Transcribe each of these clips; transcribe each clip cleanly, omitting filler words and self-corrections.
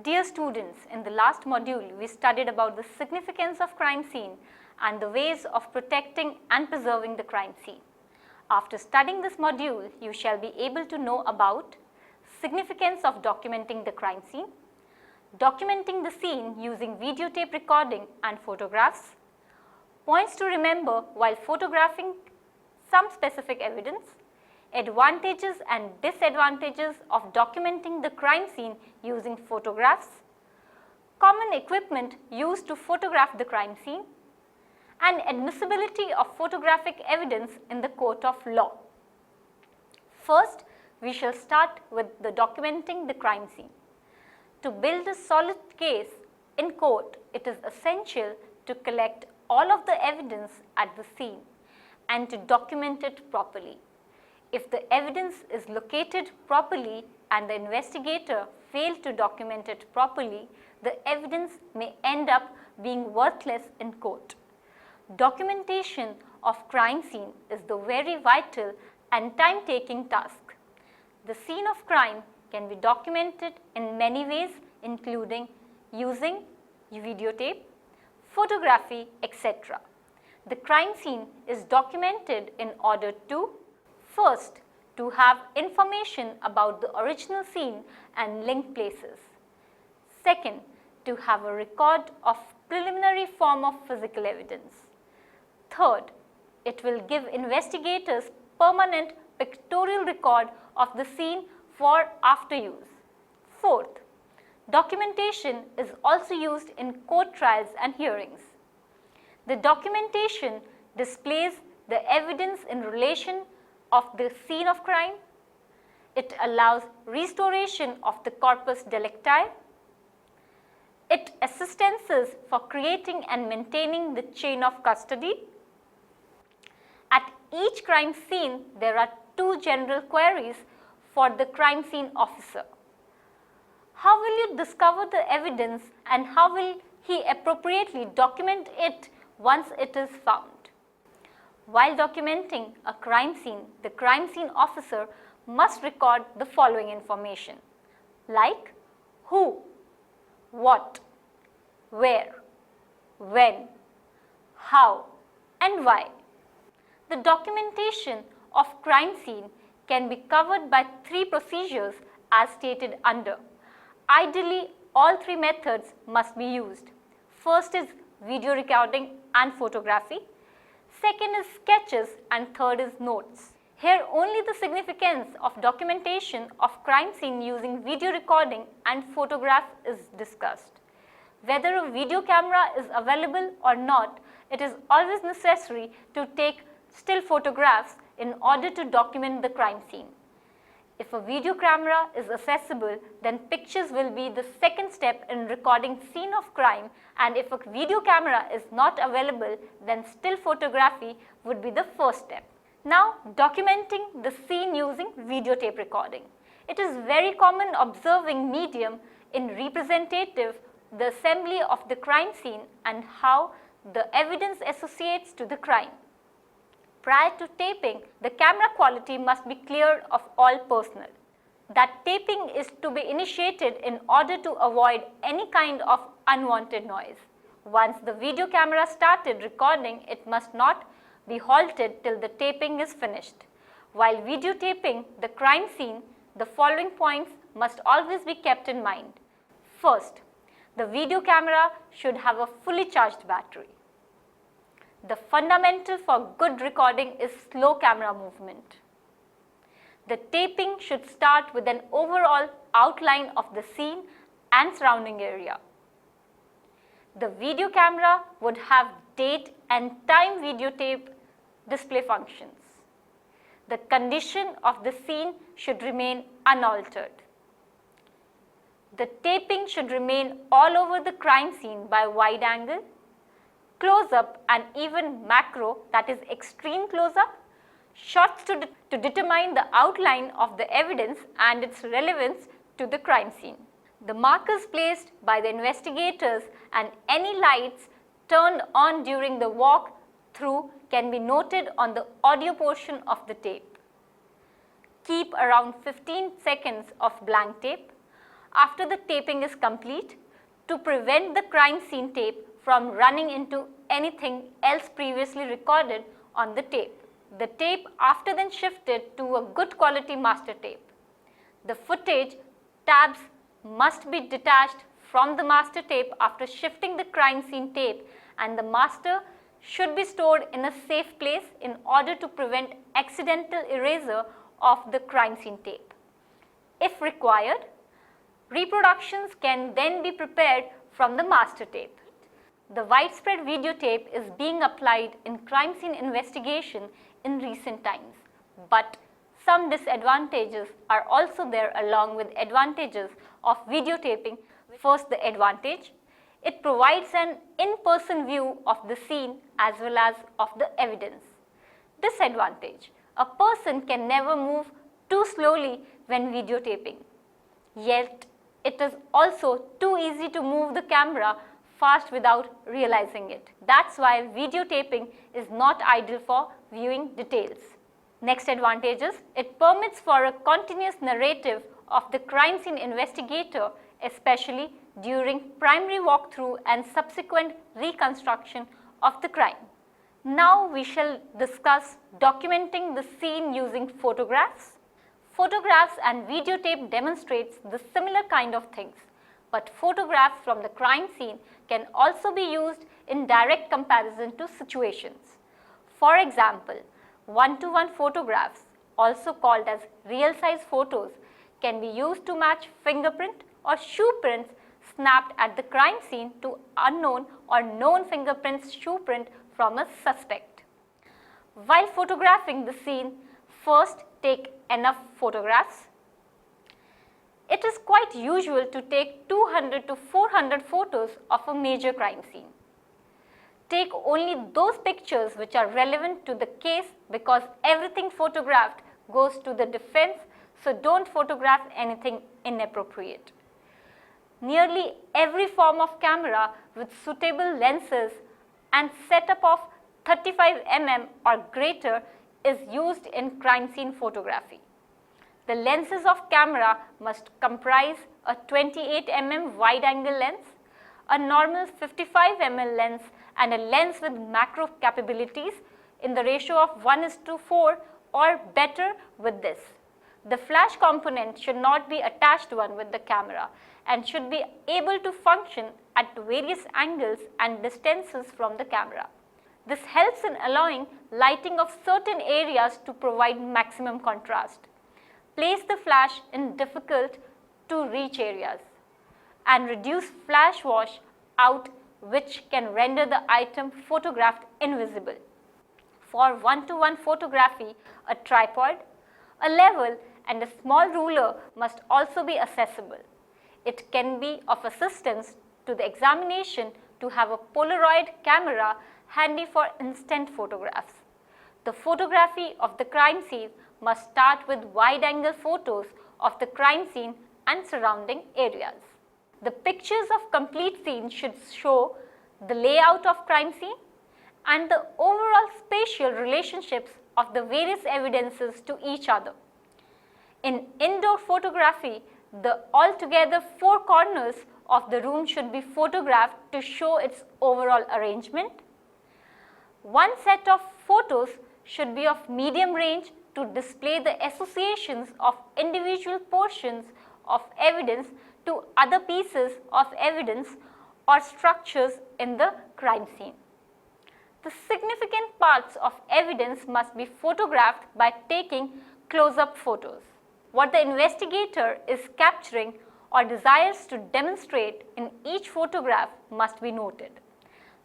Dear students, in the last module, we studied about the significance of crime scene and the ways of protecting and preserving the crime scene. After studying this module, you shall be able to know about significance of documenting the crime scene, documenting the scene using videotape recording and photographs, points to remember while photographing some specific evidence, advantages and disadvantages of documenting the crime scene using photographs, common equipment used to photograph the crime scene, and admissibility of photographic evidence in the court of law. First, we shall start with the documenting the crime scene. To build a solid case in court, it is essential to collect all of the evidence at the scene and to document it properly. If the evidence is located properly and the investigator failed to document it properly, the evidence may end up being worthless in court. Documentation of crime scene is the very vital and time-taking task. The scene of crime can be documented in many ways, including using videotape, photography, etc. The crime scene is documented in order to first, to have information about the original scene and linked places. Second, to have a record of preliminary form of physical evidence. Third, it will give investigators permanent pictorial record of the scene for after use. Fourth, documentation is also used in court trials and hearings. The documentation displays the evidence in relation of the scene of crime. It allows restoration of the corpus delicti. It assistances for creating and maintaining the chain of custody. At each crime scene, there are two general queries for the crime scene officer. How will you discover the evidence and how will he appropriately document it once it is found? While documenting a crime scene, the crime scene officer must record the following information like who, what, where, when, how, and why. The documentation of crime scene can be covered by three procedures as stated under. Ideally, all three methods must be used. First is video recording and photography. Second is sketches and third is notes. Here only the significance of documentation of crime scene using video recording and photograph is discussed. Whether a video camera is available or not, it is always necessary to take still photographs in order to document the crime scene. If a video camera is accessible, then pictures will be the second step in recording scene of crime, and if a video camera is not available, then still photography would be the first step. Now, documenting the scene using videotape recording. It is very common observing medium in representative the assembly of the crime scene and how the evidence associates to the crime. Prior to taping, the camera quality must be cleared of all personnel. That taping is to be initiated in order to avoid any kind of unwanted noise. Once the video camera started recording, it must not be halted till the taping is finished. While videotaping the crime scene, the following points must always be kept in mind. First, the video camera should have a fully charged battery. The fundamental for good recording is slow camera movement. The taping should start with an overall outline of the scene and surrounding area. The video camera would have date and time videotape display functions. The condition of the scene should remain unaltered. The taping should remain all over the crime scene by wide angle, close-up and even macro, that is extreme close-up, shots to determine the outline of the evidence and its relevance to the crime scene. The markers placed by the investigators and any lights turned on during the walk through can be noted on the audio portion of the tape. Keep around 15 seconds of blank tape. after the taping is complete to prevent the crime scene tape from running into anything else previously recorded on the tape. The tape after then shifted to a good quality master tape. The footage tabs must be detached from the master tape after shifting the crime scene tape, and the master should be stored in a safe place in order to prevent accidental erasure of the crime scene tape. If required, reproductions can then be prepared from the master tape. The widespread videotape is being applied in crime scene investigation in recent times, but some disadvantages are also there along with advantages of videotaping. First, the advantage: it provides an in-person view of the scene as well as of the evidence. Disadvantage: a person can never move too slowly when videotaping. Yet, it is also too easy to move the camera fast without realizing it. That's why videotaping is not ideal for viewing details. Next advantage is it permits for a continuous narrative of the crime scene investigator, especially during primary walkthrough and subsequent reconstruction of the crime. Now we shall discuss documenting the scene using photographs. Photographs and videotape demonstrates the similar kind of things, but photographs from the crime scene can also be used in direct comparison to situations. For example, one-to-one photographs, also called as real-size photos, can be used to match fingerprint or shoe prints snapped at the crime scene to unknown or known fingerprints shoe print from a suspect. While photographing the scene, first take enough photographs. It is quite usual to take 200 to 400 photos of a major crime scene. Take only those pictures which are relevant to the case, because everything photographed goes to the defense, so don't photograph anything inappropriate. Nearly every form of camera with suitable lenses and setup of 35 mm or greater is used in crime scene photography. The lenses of camera must comprise a 28 mm wide angle lens, a normal 55 mm lens, and a lens with macro capabilities in the ratio of 1:4 or better with this. The flash component should not be attached one with the camera and should be able to function at various angles and distances from the camera. This helps in allowing lighting of certain areas to provide maximum contrast. Place the flash in difficult to reach areas and reduce flash wash out, which can render the item photographed invisible. For one-to-one photography, a tripod, a level, and a small ruler must also be accessible. It can be of assistance to the examination to have a Polaroid camera handy for instant photographs. The photography of the crime scene must start with wide-angle photos of the crime scene and surrounding areas. The pictures of complete scene should show the layout of crime scene and the overall spatial relationships of the various evidences to each other. In indoor photography, the altogether four corners of the room should be photographed to show its overall arrangement. One set of photos should be of medium range to display the associations of individual portions of evidence to other pieces of evidence or structures in the crime scene. The significant parts of evidence must be photographed by taking close-up photos. What the investigator is capturing or desires to demonstrate in each photograph must be noted.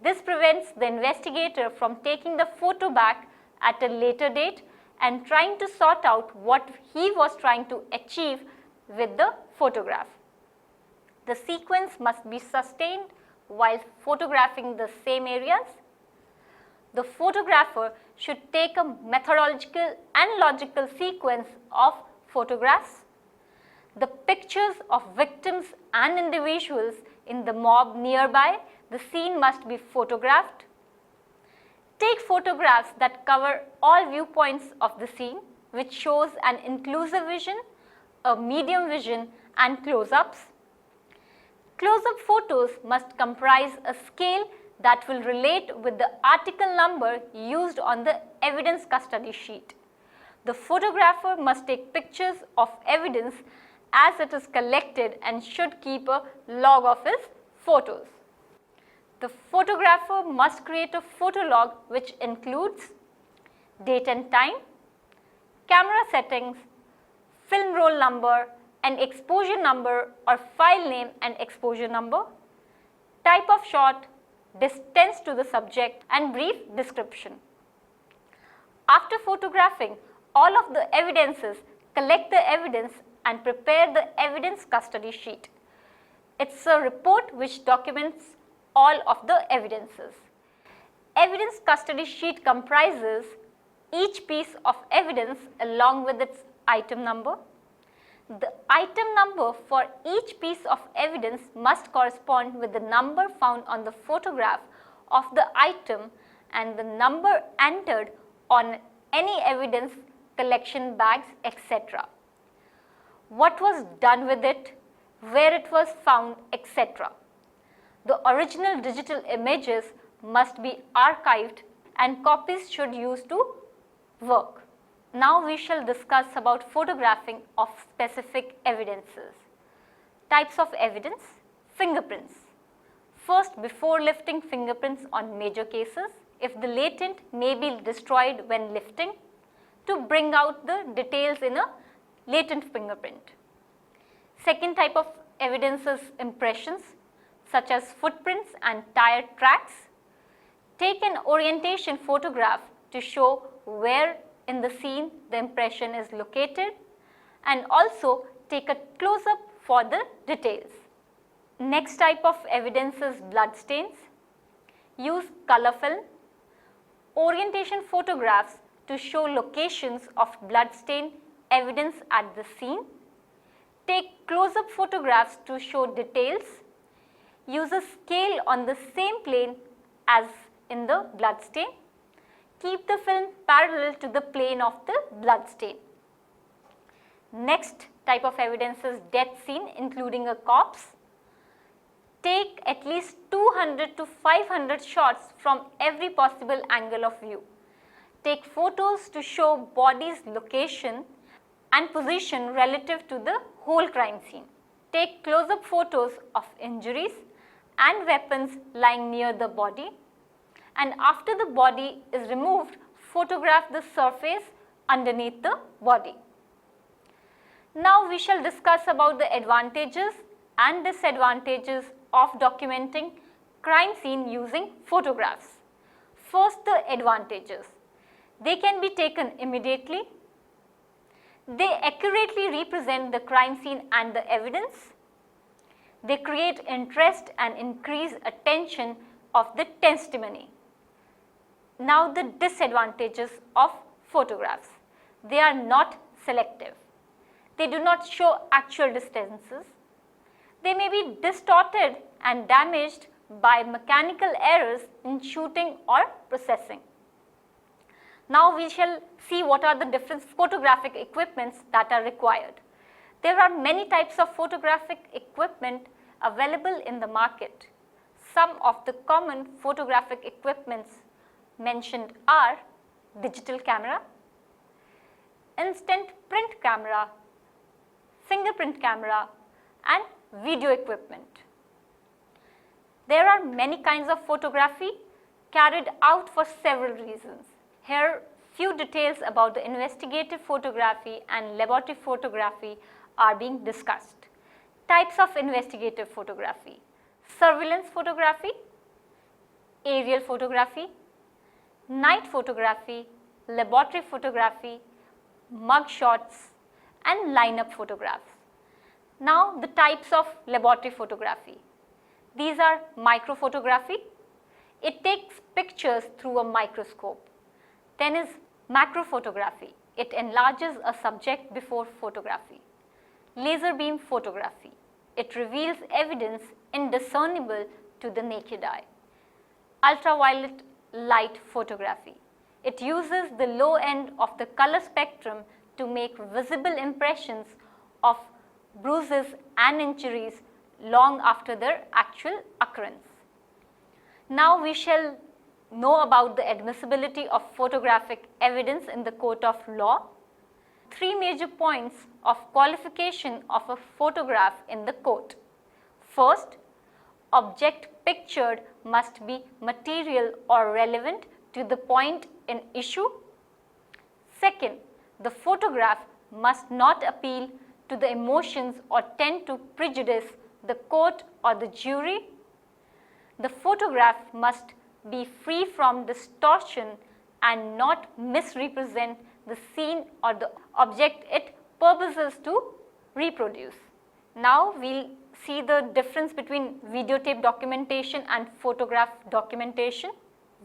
This prevents the investigator from taking the photo back at a later date and trying to sort out what he was trying to achieve with the photograph. The sequence must be sustained while photographing the same areas. The photographer should take a methodological and logical sequence of photographs. The pictures of victims and individuals in the mob nearby the scene must be photographed. Take photographs that cover all viewpoints of the scene, which shows an inclusive vision, a medium vision, and close-ups. Close-up photos must comprise a scale that will relate with the article number used on the evidence custody sheet. The photographer must take pictures of evidence as it is collected and should keep a log of his photos. The photographer must create a photo log which includes date and time, camera settings, film roll number and exposure number or file name and exposure number, type of shot, distance to the subject and brief description. After photographing all of the evidences, collect the evidence and prepare the evidence custody sheet. It's a report which documents all of the evidences. Evidence custody sheet comprises each piece of evidence along with its item number. The item number for each piece of evidence must correspond with the number found on the photograph of the item and the number entered on any evidence collection bags, etc. What was done with it, where it was found, etc. The original digital images must be archived and copies should use to work. Now we shall discuss about photographing of specific evidences. Types of evidence. Fingerprints. First, before lifting fingerprints on major cases, if the latent may be destroyed when lifting to bring out the details in a latent fingerprint. Second type of evidence is impressions such as footprints and tire tracks. Take an orientation photograph to show where in the scene the impression is located and also take a close-up for the details. Next type of evidence is blood stains. Use color film, orientation photographs to show locations of blood stain evidence at the scene. Take close-up photographs to show details. Use a scale on the same plane as in the blood stain. Keep the film parallel to the plane of the blood stain. Next type of evidence is death scene including a corpse. Take at least 200 to 500 shots from every possible angle of view. Take photos to show body's location and position relative to the whole crime scene. Take close-up photos of injuries and weapons lying near the body. And after the body is removed, photograph the surface underneath the body. Now we shall discuss about the advantages and disadvantages of documenting crime scene using photographs. First, the advantages. They can be taken immediately. They accurately represent the crime scene and the evidence. They create interest and increase attention of the testimony. Now the disadvantages of photographs. They are not selective. They do not show actual distances. They may be distorted and damaged by mechanical errors in shooting or processing. Now we shall see what are the different photographic equipments that are required. There are many types of photographic equipment available in the market. Some of the common photographic equipments mentioned are digital camera, instant print camera, fingerprint camera and video equipment. There are many kinds of photography carried out for several reasons. Here few details about the investigative photography and laboratory photography are being discussed. Types of investigative photography: surveillance photography, aerial photography, night photography, laboratory photography, mug shots and lineup photographs. Now the types of laboratory photography. These are microphotography. It takes pictures through a microscope. Then is macrophotography. It enlarges a subject before photography. Laser beam photography. It reveals evidence indiscernible to the naked eye. Ultraviolet light photography. It uses the low end of the color spectrum to make visible impressions of bruises and injuries long after their actual occurrence. Now we shall know about the admissibility of photographic evidence in the court of law. Three major points of qualification of a photograph in the court. First, object pictured must be material or relevant to the point in issue. Second, the photograph must not appeal to the emotions or tend to prejudice the court or the jury. The photograph must be free from distortion and not misrepresent the scene or the object it purposes to reproduce. Now we'll see the difference between videotape documentation and photograph documentation.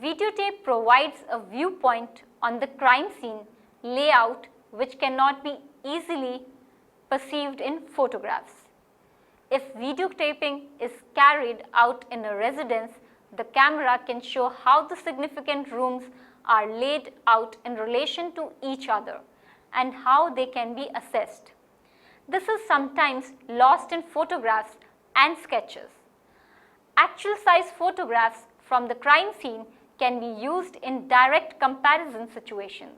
Videotape provides a viewpoint on the crime scene layout which cannot be easily perceived in photographs. If videotaping is carried out in a residence, the camera can show how the significant rooms are laid out in relation to each other and how they can be assessed. This is sometimes lost in photographs and sketches. Actual size photographs from the crime scene can be used in direct comparison situations.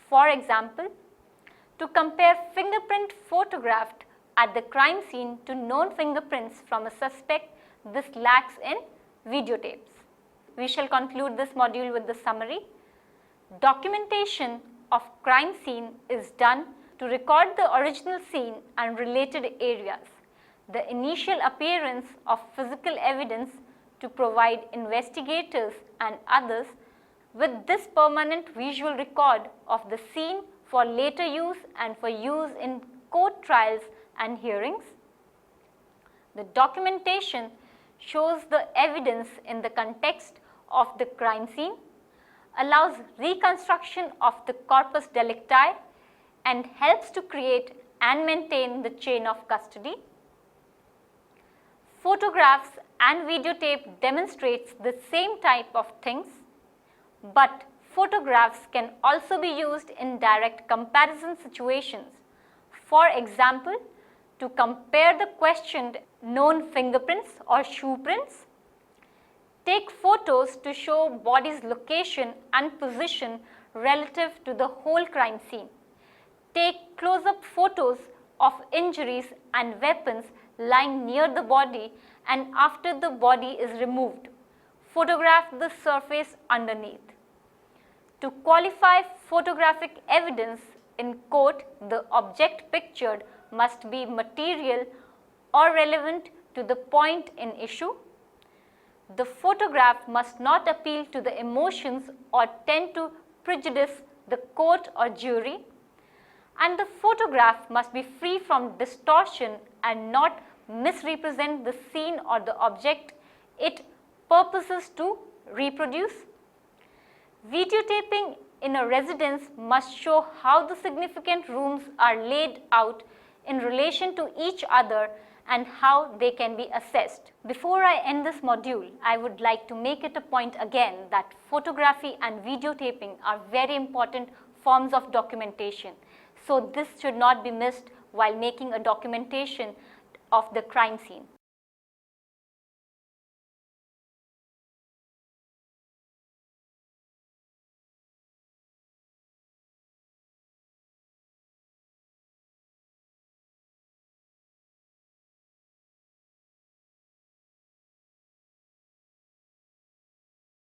For example, to compare fingerprint photographed at the crime scene to known fingerprints from a suspect, this lacks in videotapes. We shall conclude this module with the summary. Documentation of crime scene is done to record the original scene and related areas, the initial appearance of physical evidence to provide investigators and others with this permanent visual record of the scene for later use and for use in court trials and hearings. The documentation shows the evidence in the context of the crime scene, allows reconstruction of the corpus delicti, and helps to create and maintain the chain of custody. Photographs and videotape demonstrates the same type of things, but photographs can also be used in direct comparison situations. For example, to compare the questioned known fingerprints or shoe prints. Take photos to show body's location and position relative to the whole crime scene. Take close-up photos of injuries and weapons lying near the body and after the body is removed. Photograph the surface underneath. To qualify photographic evidence in court, the object pictured must be material or relevant to the point in issue. The photograph must not appeal to the emotions or tend to prejudice the court or jury. And the photograph must be free from distortion and not misrepresent the scene or the object it purposes to reproduce. Videotaping in a residence must show how the significant rooms are laid out in relation to each other and how they can be assessed. Before I end this module, I would like to make it a point again that photography and videotaping are very important forms of documentation. So this should not be missed while making a documentation of the crime scene.